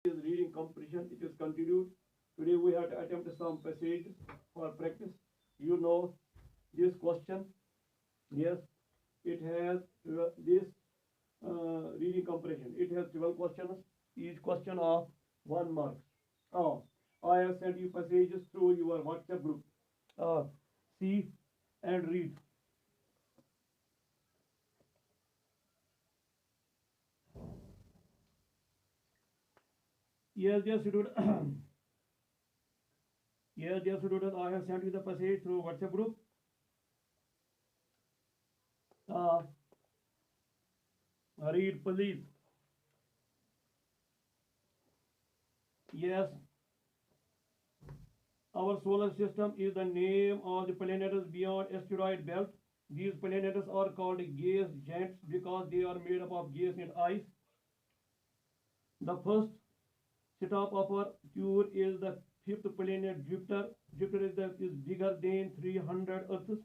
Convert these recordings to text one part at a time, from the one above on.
is reading competition. It is continued. Today we have to attempt some passage for practice. You know this question. Yes, it has this reading comprehension. It has 12 questions. Each question of 1 mark. Oh, I have sent you passages through your WhatsApp group. See and read. Yes, dear student. Yes, dear student. I have sent you the passage through WhatsApp group. Uh, Read, please. Yes, our solar system is the name of the planets beyond asteroid belt. These planets are called gas giants because they are made up of gas and ice. The first stop of our tour is the fifth planet Jupiter. Jupiter is bigger than 300 Earths.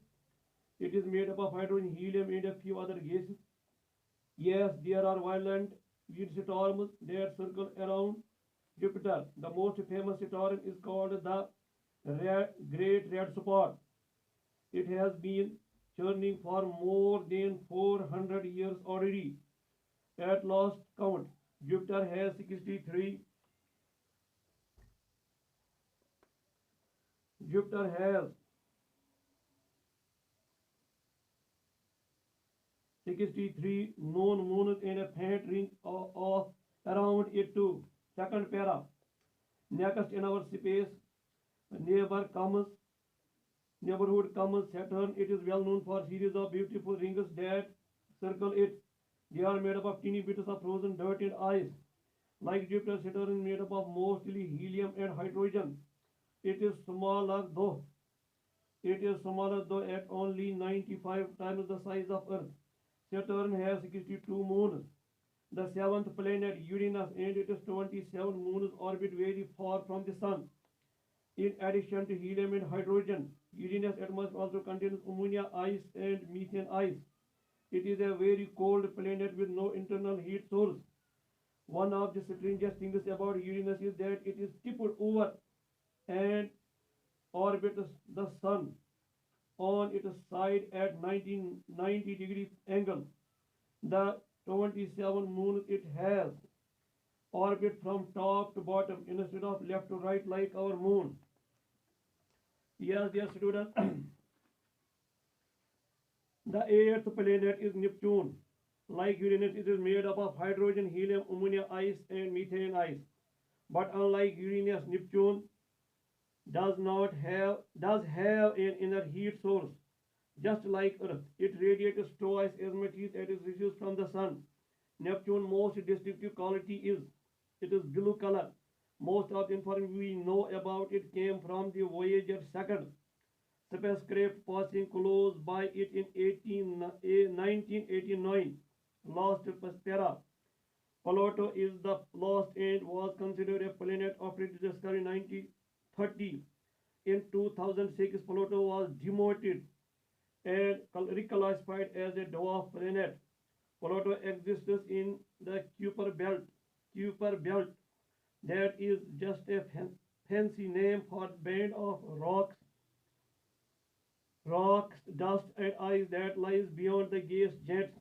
It is made up of hydrogen, helium, and a few other gases. Yes, there are violent windstorms that circle around Jupiter. The most famous storm is called the Great Red Spot. It has been churning for more than 400 years already. At last count, Jupiter has 63. Jupiter has 63 known moons and a faint ring of around it too. Second para. Next in our space neighbor comes neighborhood comes Saturn. It is well known for a series of beautiful rings that circle it. They are made up of teeny bits of frozen dirt and ice. Like Jupiter, Saturn is made up of mostly helium and hydrogen. It is smaller though. It is smaller though at only 95 times the size of Earth. Saturn has 62 moons. The seventh planet, Uranus, and its 27 moons orbit very far from the Sun. In addition to helium and hydrogen, Uranus' atmosphere also contains ammonia ice and methane ice. It is a very cold planet with no internal heat source. One of the strangest things about Uranus is that it is tipped over and orbits the Sun on its side at 90-degree angle. The 27 moons it has orbit from top to bottom instead of left to right like our moon. Yes, dear student, the eighth planet is Neptune. Like Uranus, it is made up of hydrogen, helium, ammonia ice, and methane ice. But unlike Uranus, Neptune does have an inner heat source. Just like Earth, it radiates twice as much heat as it receives from the sun. Neptune's most distinctive quality is it is blue color. Most of the information we know about it came from the Voyager 2nd spacecraft passing close by it in 1989. Lost Prospera. Pluto is the lost and was considered a planet after its discovery in 1930. In 2006, Pluto was demoted and reclassified as a dwarf planet. Pluto exists in the Kuiper Belt. That is just a fancy name for a band of rocks, dust, and ice that lies beyond the gas jets.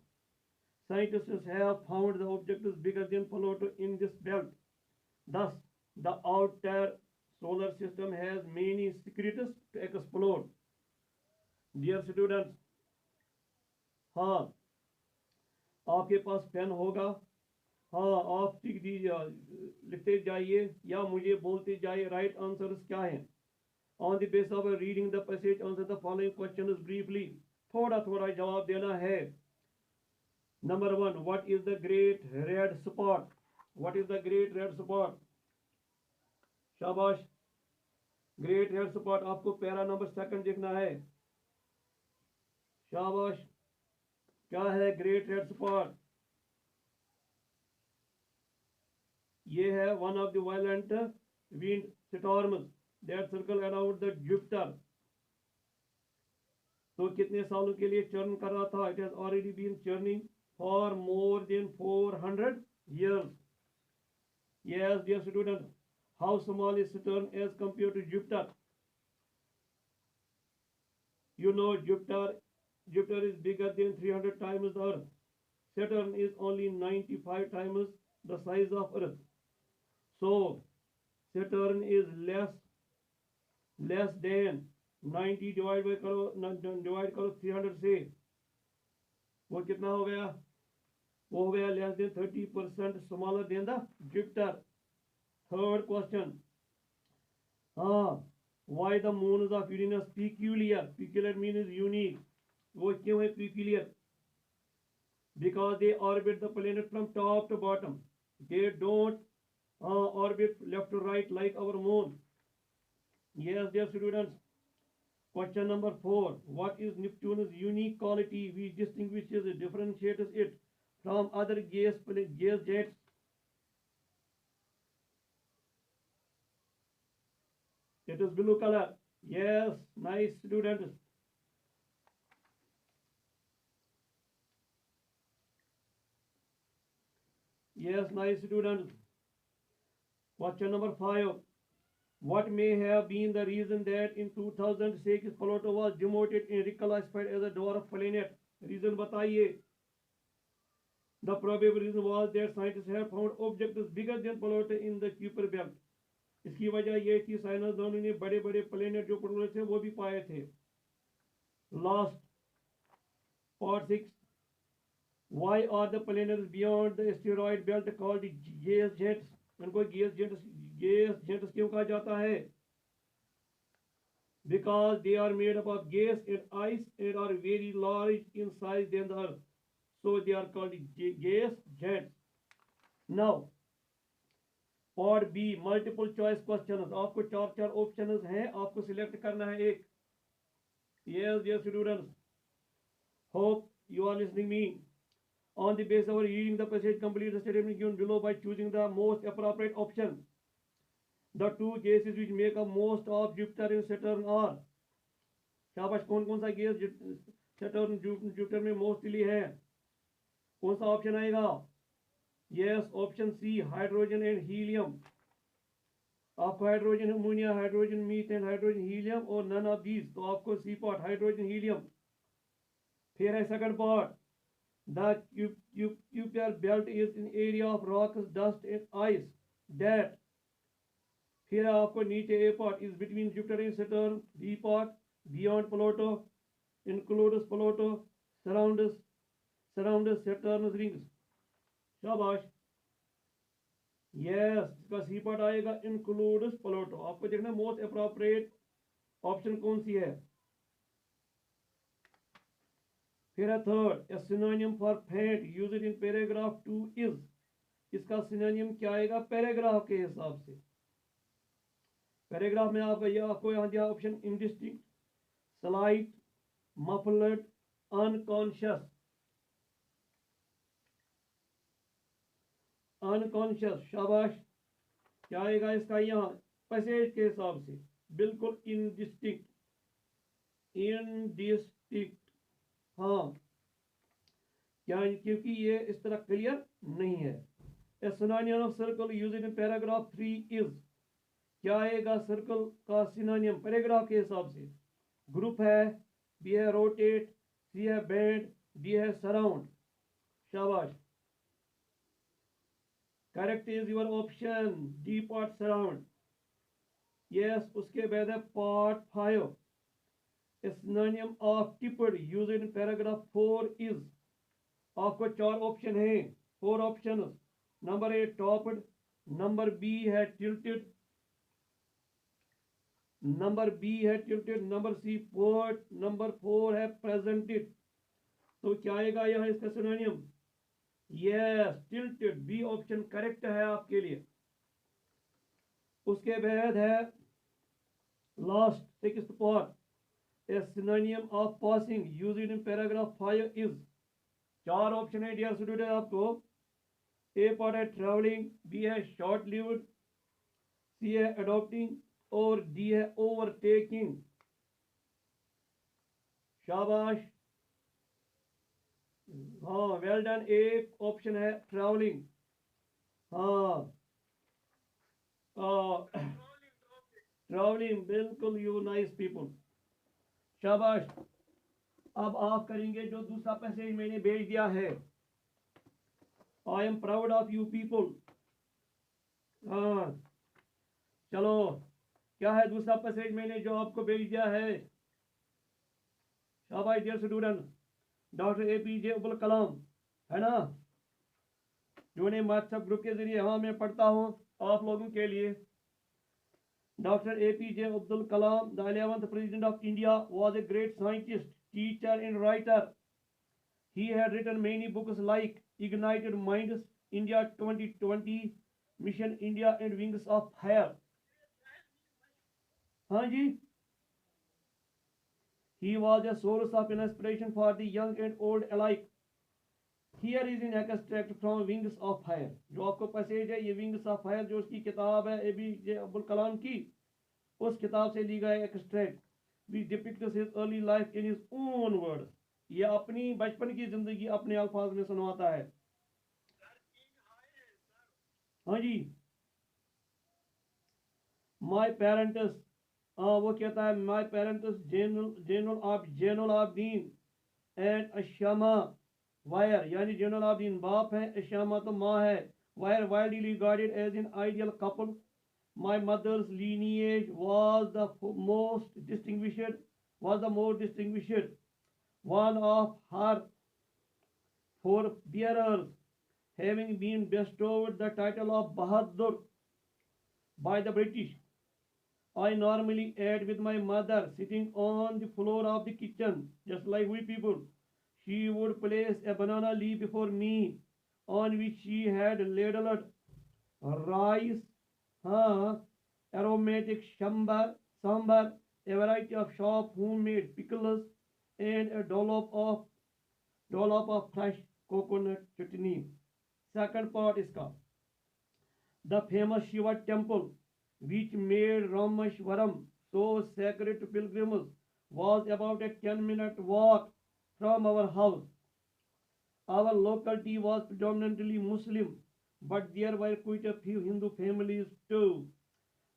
Scientists have found the objects bigger than Pluto in this belt. Thus, the outer solar system has many secrets to explore. Dear students, हाँ आपके पास pen होगा. हाँ आप टिक दीजिए, लिखते जाइए या मुझे बोलते जाइए राइट आंसर्स क्या हैं. On the basis of reading the passage, answer the following questions briefly. थोड़ा थोड़ा जवाब देना है. Number 1, what is the great red spot? What is the great red spot? शाबाश. ग्रेट रेड स्पॉट आपको पैरा नंबर 2 देखना है. शाबाश. क्या है ग्रेट रेड स्पॉट? ये है one of the violent wind storms that circle around the Jupiter. तो कितने सालों के लिए चर्न कर रहा था? It has already been churning for more than 400 years. Yes, dear student. How small is Saturn as compared to Jupiter? You know Jupiter is bigger than 300 times the Earth. Saturn is only 95 times the size of Earth. So Saturn is less than 90 divide करो 300 से, वो कितना हो गया? वो हो गया less than 30% smaller than the Jupiter. Third question. हाँ, why the moons of Uranus peculiar? Peculiar means unique. वो क्यों है peculiar? Because they orbit the planet from top to bottom. They don't orbit left to right like our moon. Yes, dear students. Question number 4. What is Neptune's unique quality which distinguishes and differentiates it from other gas jets? It is blue color. Yes, nice students. Yes, nice students. Question number 5. What may have been the reason that in 2006 Pluto was demoted and reclassified as a dwarf planet? Reason बताइए. The probable reason was that scientists have found objects bigger than Pluto in the Kuiper belt. इसकी वजह ये थी साइंसदानों ने बड़े बड़े planet जो Pluto थे वो भी पाए थे. Last part 6. Why are the planets beyond the asteroid belt called gas jets? इनको gas jets क्यों कहा जाता है? Because they are made up of gas and ice and are very large in size than the Earth. So they are called gas jets. Now, part B, multiple choice questions. आपको चार options हैं, आपको select करना है एक. Yes, dear students. Hope you are listening me. On the basis of reading the passage, complete the statement given below by choosing the most appropriate option. The two gases which make up most of Jupiter and Saturn are. शाबाश, कौन कौन सा gas Saturn Jupiter में mostly है? कौन सा option आएगा? Yes, option C, hydrogen and helium. आपको hydrogen ammonia, hydrogen methane, hydrogen helium और नन ऑफ दीज, तो आपको सी पार्ट हाइड्रोजन हीलियम. फिर है second part. The Kuiper belt is an area of rocks, dust and ice that. फिर आपको नीचे A part is between Jupiter and Saturn. B part beyond Pluto, includes Pluto, surrounds Saturn's rings. शाबाश. Yes, इसका C part आएगा includes Pluto. आपको देखना most appropriate option कौन सी है. फिर है third, a synonym for faint used in paragraph 2 is. इसका सिनोनिम क्या आएगा पैराग्राफ के हिसाब से? पैराग्राफ में आपको यहाँ दिया ऑप्शन इंडिस्टिंक्ट, स्लाइट, मफलड, अनकॉन्शियस. अनकॉन्शियस, शाबाश. क्या आएगा इसका यहाँ पैसेज के हिसाब से? बिल्कुल इंडिस्टिंक्ट. हाँ, क्या, क्योंकि ये इस तरह क्लियर नहीं है. A synonym of circle used in paragraph 3 is. क्या आएगा सर्कल का सिनोनियम पैराग्राफ के हिसाब से? ग्रुप है, बी है रोटेट, सी है बेंड, डी है सराउंड. शाबाश. Correct is your option D part surround. Yes. उसके बाद है part 5. A synonym of tipped used in paragraph 4 is. आपको चार ऑप्शन है, 4 option. Number A topped, number B है टिल्टेड, नंबर बी है tilted, number C port, number 4 है presented. तो क्या आएगा यहाँ इसका synonym? Yes, tilted. B option correct है आपके लिए. उसके बाद है last 6th part. A synonym of passing used in paragraph 5 is. चार ऑप्शन है डियर स्टूडेंट आपको. ए पार्ट है ट्रैवलिंग, बी है शॉर्ट लिव्ड, सी है अडॉप्टिंग और डी है ओवरटेकिंग. शाबाश. हाँ, वेल डन. एक ऑप्शन है ट्रैवलिंग. हाँ, ट्रैवलिंग, बिल्कुल, यू नाइस पीपल, शाबाश। अब आप करेंगे जो दूसरा पैसेज मैंने भेज दिया है। I am proud of you people. हाँ, चलो, क्या है दूसरा पैसेज मैंने जो आपको भेज दिया है? शाबाश dear student. Doctor APJ Abdul Kalam, है ना, जो ने व्हाट्सएप ग्रुप के जरिए, हाँ मैं पढ़ता हूँ आप लोगों के लिए। Dr. APJ Abdul Kalam, the 11th President of India, was a great scientist, teacher, and writer. He had written many books like Ignited Minds, India 2020, Mission India, and Wings of Fire. हाँ जी, he was a source of inspiration for the young and old alike. Here is an extract from Wings of Fire. जो आपको passage है, ये Wings of Fire जो उसकी किताब है APJ Abdul कलाम की, उस किताब से ली गई extract. which depicts his early life in his own words. ये अपनी बचपन की जिंदगी अपने अल्फाज में सुनवाता है। हाँ जी, माई पेरेंट्स, वो कहता है my parents Jainulabdeen and Ashiamma were, यानी जैनुल आबदीन बाप है, अशामा तो माँ है। Were widely regarded as an ideal couple. My mother's lineage was the most distinguished. One of her forebearers having been bestowed the title of Bahadur by the British. I normally ate with my mother sitting on the floor of the kitchen, just like we people. She would place a banana leaf before me, on which she had ladled rice, aromatic sambar, a variety of sharp homemade pickles, and a dollop of fresh coconut chutney. Second part is called the famous Shiva temple, which made Rameshwaram so sacred to pilgrims, was about a 10-minute walk from our house. Our locality was predominantly Muslim, but there were quite a few Hindu families too,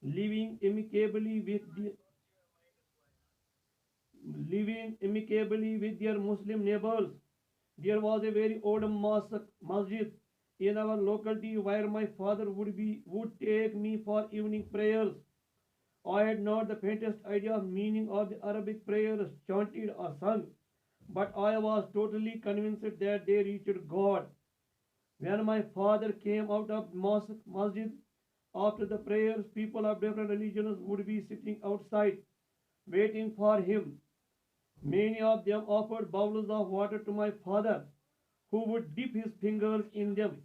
living amicably with their Muslim neighbors. There was a very old masjid in our locality where my father would take me for evening prayers. I had not the faintest idea of meaning of the Arabic prayers chanted or sung, but I was totally convinced that they reached God. When my father came out of masjid after the prayers, people of different religions would be sitting outside waiting for him. Many of them offered bowls of water to my father, who would dip his fingers in them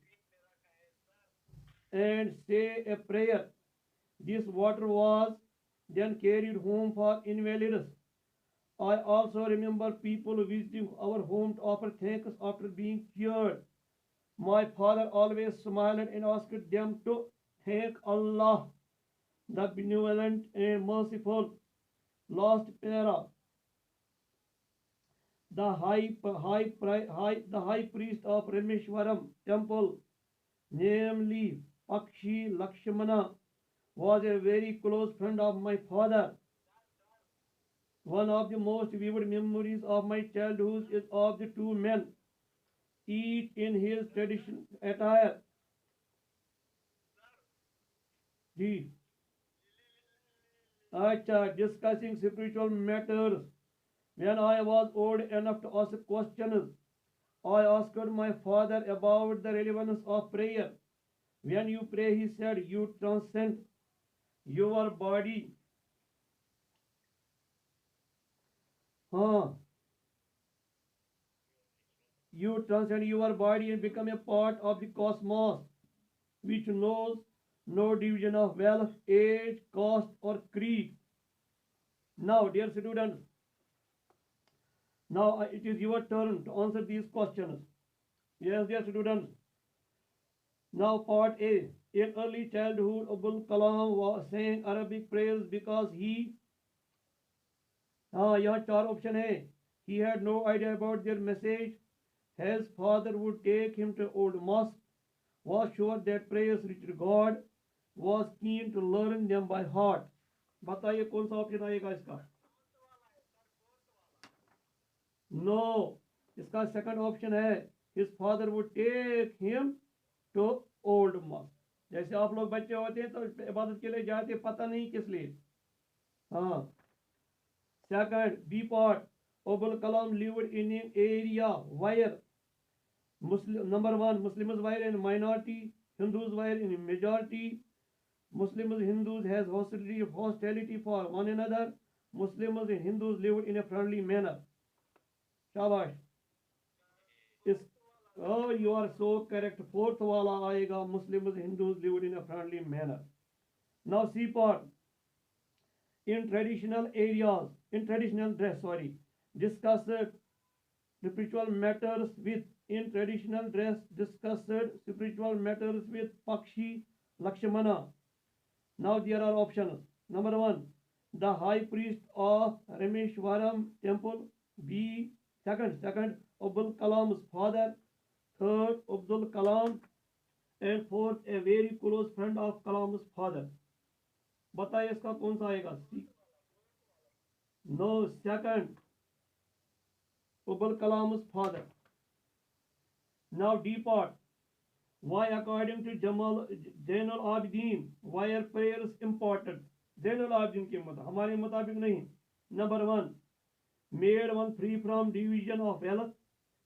and say a prayer. This water was then carried home for invalids. I also remember people visiting our home to offer thanks after being cured. My father always smiled and asked them to thank Allah, the benevolent and merciful. Last para. The high priest of Rameshwaram temple, namely Pakshi Lakshmana, was a very close friend of my father. One of the most vivid memories of my childhood is of the two men, each in his traditional attire. G. Discussing spiritual matters. When I was old enough to ask questions, I asked my father about the relevance of prayer. When you pray, he said, you transcend your body. You transcend your body and become a part of the cosmos, which knows no division of wealth, age, caste, or creed. Now, dear students, now it is your turn to answer these questions. Yes, dear students. Now, part A. In early childhood, Abdul Kalam was saying Arabic prayers because he, यहाँ चार option है. He had no idea about their message. His father would take him to old mosque, was sure that prayers reached God, was keen to learn them by heart. बताइए कौन सा option आएगा इसका? No, इसका second option है his father would take him to old mosque. जैसे आप लोग बच्चे होते हैं तो इबादत के लिए जाते, पता नहीं किस लिए। हाँ। Second B part, Abul Kalam lived in an area where Muslim, number one, Muslims were in minority, Hindus were in majority. Muslims and Hindus has hostility for one another. Muslims and Hindus lived in a friendly manner. शाबाश। इस oh, you are so correct. Fourth वाला आएगा, Muslims and Hindus lived in a friendly manner. Now C part, in traditional areas, in traditional dress, sorry, discuss spiritual matters with, in traditional dress discussed spiritual matters with Pakshi Lakshmana. Now there are options. Number one, the high priest of Rameshwaram temple. B, second Abdul Kalam's father. Third, Abdul Kalam. And fourth, a very close friend of Kalam's father. बताइए इसका कौन सा आएगा? No, second Abdul Kalam's father. Now D part. Why according to Zainul Abidin, why are prayers important? Zainul Abidin के मुताबिक, हमारे मुताबिक नहीं. Number one, made one free from division of wealth,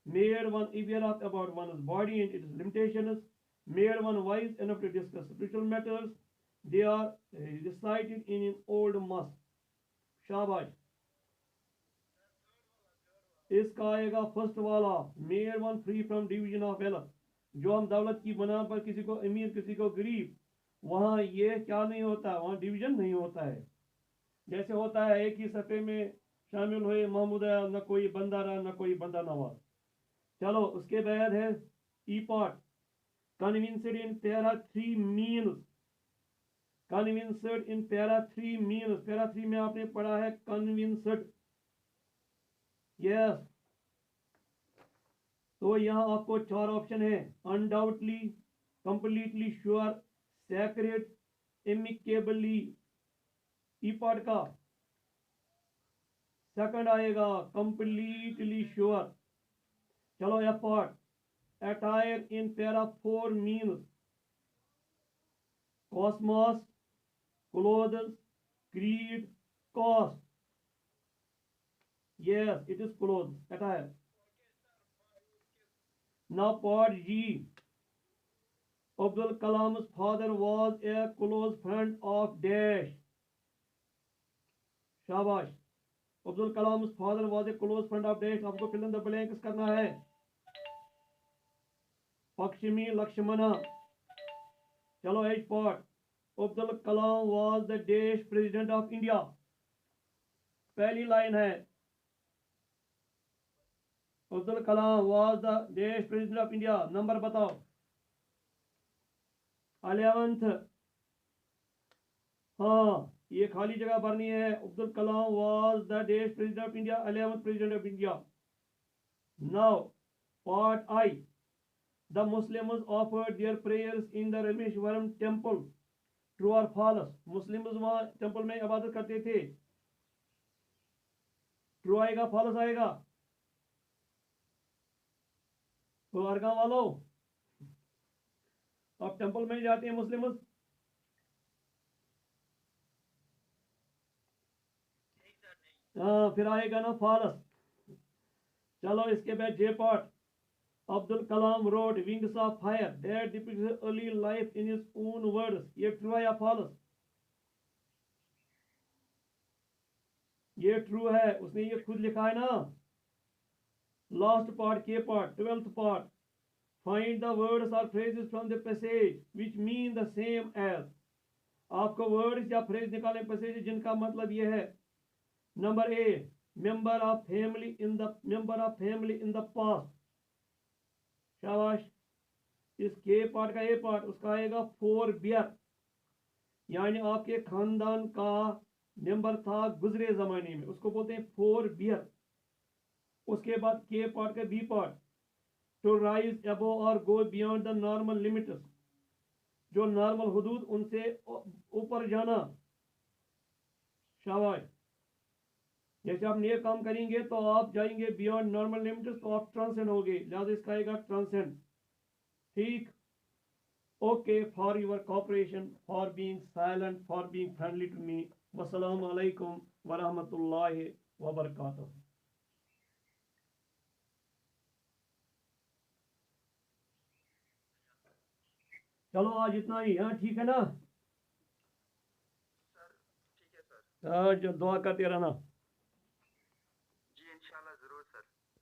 made one aware of about one's body and its limitations, made one wise enough to discuss spiritual matters. They are recited in an old mosque. शाबाश। इसका आएगा first वाला, made one free from division of wealth. जो हम दौलत की बना पर किसी को अमीर किसी को गरीब, वहाँ ये क्या नहीं होता, वहाँ डिवीजन नहीं होता है। जैसे होता है एक ही सफ़े में शामिल हुए महमूद, न कोई बंदा रहा न कोई बंदा नवाज। चलो उसके बाद है E part, convinced in para 3 means. Convinced in para 3 means, para 3 में आपने पढ़ा है कन्विंस्ड। यस, तो यहाँ आपको 4 ऑप्शन है, undoubtedly, completely sure, sacred, amicably. E part का सेकंड आएगा कंप्लीटली श्योर। चलो F part, attire in para 4 means cosmos, clothes, creed, cost. Yes, it is clothes, attire. Now part G. Abdul Kalam's father was a close friend of Dash. शाबाश। Abdul Kalam's father was a close friend of Dash. आपको fill in the blanks करना है। पश्चिमी लक्ष्मणा। चलो H part. Abdul Kalam was the Dash president of India. पहली line है, Abdul Kalam was the देश president of India. Number बताओ। 11th, हाँ ये खाली जगह भरनी है। अब्दुल कलाम was the देश president of India, 11th president of India. Now part I, the Muslims offered their prayers in the Rameswaram temple. True और फॉल्स? मुस्लिम्स वहां टेम्पल में इबादत करते थे। ट्रू आएगा फॉल्स आएगा? तो अरगा वालों, आप टेंपल में जाते हैं मुस्लिम्स? हाँ, फिर आएगा ना फॉल्स। चलो इसके बाद J part, Abdul Kalam wrote wings of fire that depicts early life in his own words. ये ट्रू है या फॉल्स? ये ट्रू है, उसने ये खुद लिखा है ना। लास्ट पार्ट के part, 12th part, find the words or phrases from the passage which mean the same as। आपको वर्ड्स या फ्रेज निकालें पैसेज जिनका मतलब ये है। Number A, member of family in the past. शाबाश। इस के पार्ट का ए पार्ट, उसका आएगा फोर बियर, यानी आपके खानदान का मेंबर था गुजरे जमाने में, उसको बोलते हैं फोर बियर। उसके बाद के पार्ट का B part, to rise above और go beyond the normal limits, जो नॉर्मल हुदूद उनसे ऊपर जाना। शाबाश। जैसे आप नेक काम करेंगे तो आप जाएंगे बियॉन्ड नॉर्मल लिमिट्स, तो आप ट्रांसेंड होगे, लिहाजा इसका आएगा ट्रांसेंड। ठीक। Okay, for your cooperation, for being silent, for being friendly to me. वस्सलामु अलैकुम वरहमतुल्लाहि वबरकातुहू। चलो आज इतना ही, हाँ ठीक है ना। सर ठीक है सर। जो दुआ करते रहना।